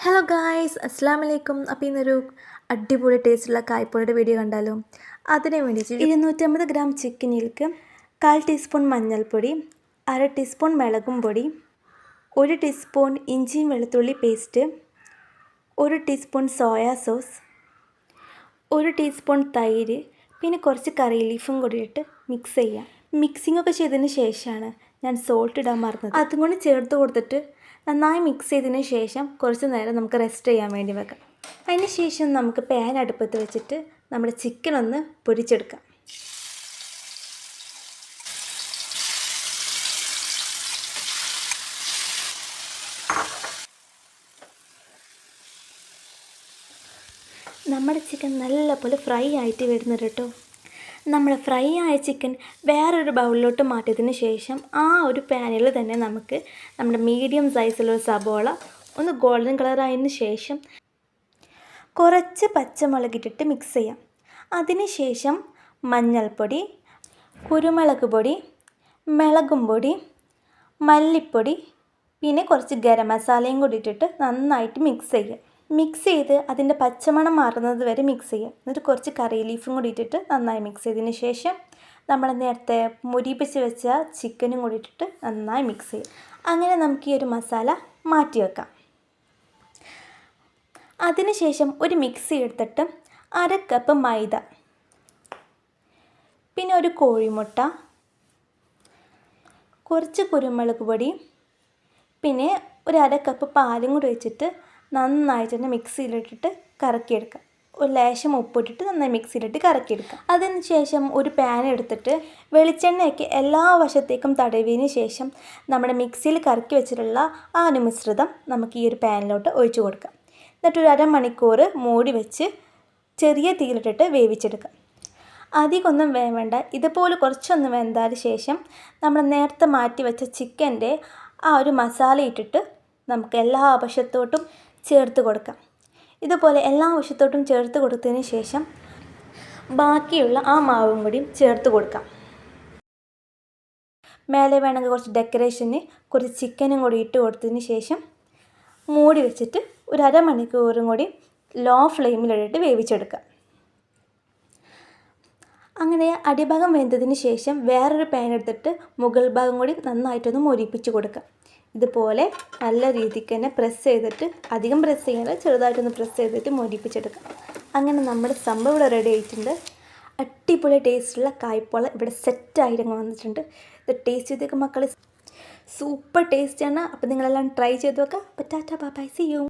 Hello guys, അസ്സാം വലൈക്കും. അപ്പോൾ ഇന്നൊരു അടിപൊളി ടേസ്റ്റുള്ള കായ്പോളയുടെ വീഡിയോ കണ്ടാലോ. അതിന് വേണ്ടിയിട്ട് 250 ഗ്രാം ചിക്കനിലേക്ക് 1/4 ടീസ്പൂൺ മഞ്ഞൾപ്പൊടി, 1/2 ടീസ്പൂൺ മുളകും പൊടി, 1 ടീസ്പൂൺ ഇഞ്ചിയും വെളുത്തുള്ളി paste, 1 teaspoon soya sauce, 1 teaspoon തൈര്, പിന്നെ കുറച്ച് കറി ലീഫും കൂടി ഇട്ട് മിക്സ് ചെയ്യാം. മിക്സിംഗ് ഒക്കെ ചെയ്തതിന് ശേഷമാണ് ഞാൻ സോൾട്ട് ഇടാൻ മറന്നത്. അതും കൂടി ചേർത്ത് കൊടുത്തിട്ട് നന്നായി മിക്സ് ചെയ്തതിന് ശേഷം കുറച്ച് നേരം നമുക്ക് റെസ്റ്റ് ചെയ്യാൻ വേണ്ടി വെക്കാം. അതിന് ശേഷം നമുക്ക് പാൻ അടുപ്പത്ത് വെച്ചിട്ട് നമ്മുടെ ചിക്കൻ ഒന്ന് പൊരിച്ചെടുക്കാം. നമ്മുടെ ചിക്കൻ നല്ലപോലെ ഫ്രൈ ആയിട്ട് വരുന്നുണ്ട് കേട്ടോ. നമ്മൾ ഫ്രൈ ആയ ചിക്കൻ വേറൊരു ബൗളിലോട്ട് മാറ്റിയതിന് ശേഷം ആ ഒരു പാനിൽ തന്നെ നമുക്ക് നമ്മുടെ മീഡിയം സൈസിലുള്ള സബോള ഒന്ന് ഗോൾഡൻ കളറായതിന് ശേഷം കുറച്ച് പച്ചമുളകിട്ടിട്ട് മിക്സ് ചെയ്യാം. അതിന് ശേഷം മഞ്ഞൾപ്പൊടി, കുരുമുളക് പൊടി, മുളകും പൊടി, മല്ലിപ്പൊടി, പിന്നെ കുറച്ച് ഗരം മസാലയും കൂടി ഇട്ടിട്ട് നന്നായിട്ട് മിക്സ് ചെയ്യാം. മിക്സ് ചെയ്ത് അതിൻ്റെ പച്ചമണം മാറുന്നത് വരെ മിക്സ് ചെയ്യാം. എന്നിട്ട് കുറച്ച് കറി ലീഫും കൂടി ഇട്ടിട്ട് നന്നായി മിക്സ് ചെയ്തതിന് ശേഷം നമ്മൾ നേരത്തെ മുരിപ്പിച്ച് വെച്ച ചിക്കനും കൂടി ഇട്ടിട്ട് നന്നായി മിക്സ് ചെയ്യാം. അങ്ങനെ നമുക്ക് ഈ ഒരു മസാല മാറ്റി വെക്കാം. അതിന് ശേഷം ഒരു മിക്സി എടുത്തിട്ട് 1/2 കപ്പ് മൈദ, പിന്നെ ഒരു കോഴിമുട്ട, കുറച്ച് കുരുമുളക് പൊടി, പിന്നെ ഒരു 1/2 കപ്പ് പാലും കൂടി വെച്ചിട്ട് നന്നായിട്ട് തന്നെ മിക്സിയിലിട്ടിട്ട് കറക്കിയെടുക്കാം. ഒരു ലേശം ഉപ്പിട്ടിട്ട് നന്നായി മിക്സിയിലിട്ട് കറക്കിയെടുക്കാം. അതിന് ശേഷം ഒരു പാൻ എടുത്തിട്ട് വെളിച്ചെണ്ണയൊക്കെ എല്ലാ വശത്തേക്കും തടവിയതിന് ശേഷം നമ്മുടെ മിക്സിയിൽ കറക്കി വെച്ചിട്ടുള്ള ആ ഒരു മിശ്രിതം നമുക്ക് ഈ ഒരു പാനിലോട്ട് ഒഴിച്ചു കൊടുക്കാം. എന്നിട്ട് ഒരു അരമണിക്കൂർ മൂടി വെച്ച് ചെറിയ തീയിലിട്ടിട്ട് വേവിച്ചെടുക്കാം. അധികമൊന്നും വേവേണ്ട, ഇതുപോലെ കുറച്ചൊന്ന് വെന്തതിന് ശേഷം നമ്മൾ നേരത്തെ മാറ്റി വെച്ച ചിക്കൻ്റെ ആ ഒരു മസാല ഇട്ടിട്ട് നമുക്ക് എല്ലാ വശത്തോട്ടും ചേർത്ത് കൊടുക്കാം. ഇതുപോലെ എല്ലാ വശത്തോട്ടും ചേർത്ത് കൊടുത്തതിന് ശേഷം ബാക്കിയുള്ള ആ മാവും കൂടിയും ചേർത്ത് കൊടുക്കാം. മേലെ വേണമെങ്കിൽ കുറച്ച് ഡെക്കറേഷന് കുറച്ച് ചിക്കനും കൂടി ഇട്ട് കൊടുത്തതിന് ശേഷം മൂടി വെച്ചിട്ട് ഒരു അരമണിക്കൂറും കൂടി ലോ ഫ്ലെയിമിലിട്ടിട്ട് വേവിച്ചെടുക്കാം. അങ്ങനെ അടിഭാഗം വെന്തതിന് ശേഷം വേറൊരു പാൻ എടുത്തിട്ട് മുകൾ ഭാഗം കൂടി നന്നായിട്ടൊന്ന് മൊരിപ്പിച്ച് കൊടുക്കാം. ഇതുപോലെ നല്ല രീതിക്ക് തന്നെ പ്രസ് ചെയ്തിട്ട്, അധികം പ്രസ് ചെയ്യാതെ ചെറുതായിട്ടൊന്ന് പ്രസ് ചെയ്തിട്ട് മൊരിപ്പിച്ചെടുക്കാം. അങ്ങനെ നമ്മുടെ സംഭവം ഇവിടെ റെഡി ആയിട്ടുണ്ട്. അടിപൊളി ടേസ്റ്റുള്ള കായ്പോള ഇവിടെ സെറ്റായിരങ്ങ് വന്നിട്ടുണ്ട്. ഇത് ടേസ്റ്റ് ചെയ്തേക്ക് മക്കൾ, സൂപ്പർ ടേസ്റ്റാണ്. അപ്പോൾ നിങ്ങളെല്ലാം ട്രൈ ചെയ്ത് നോക്കാം. അപ്പോൾ tata bye bye, see U.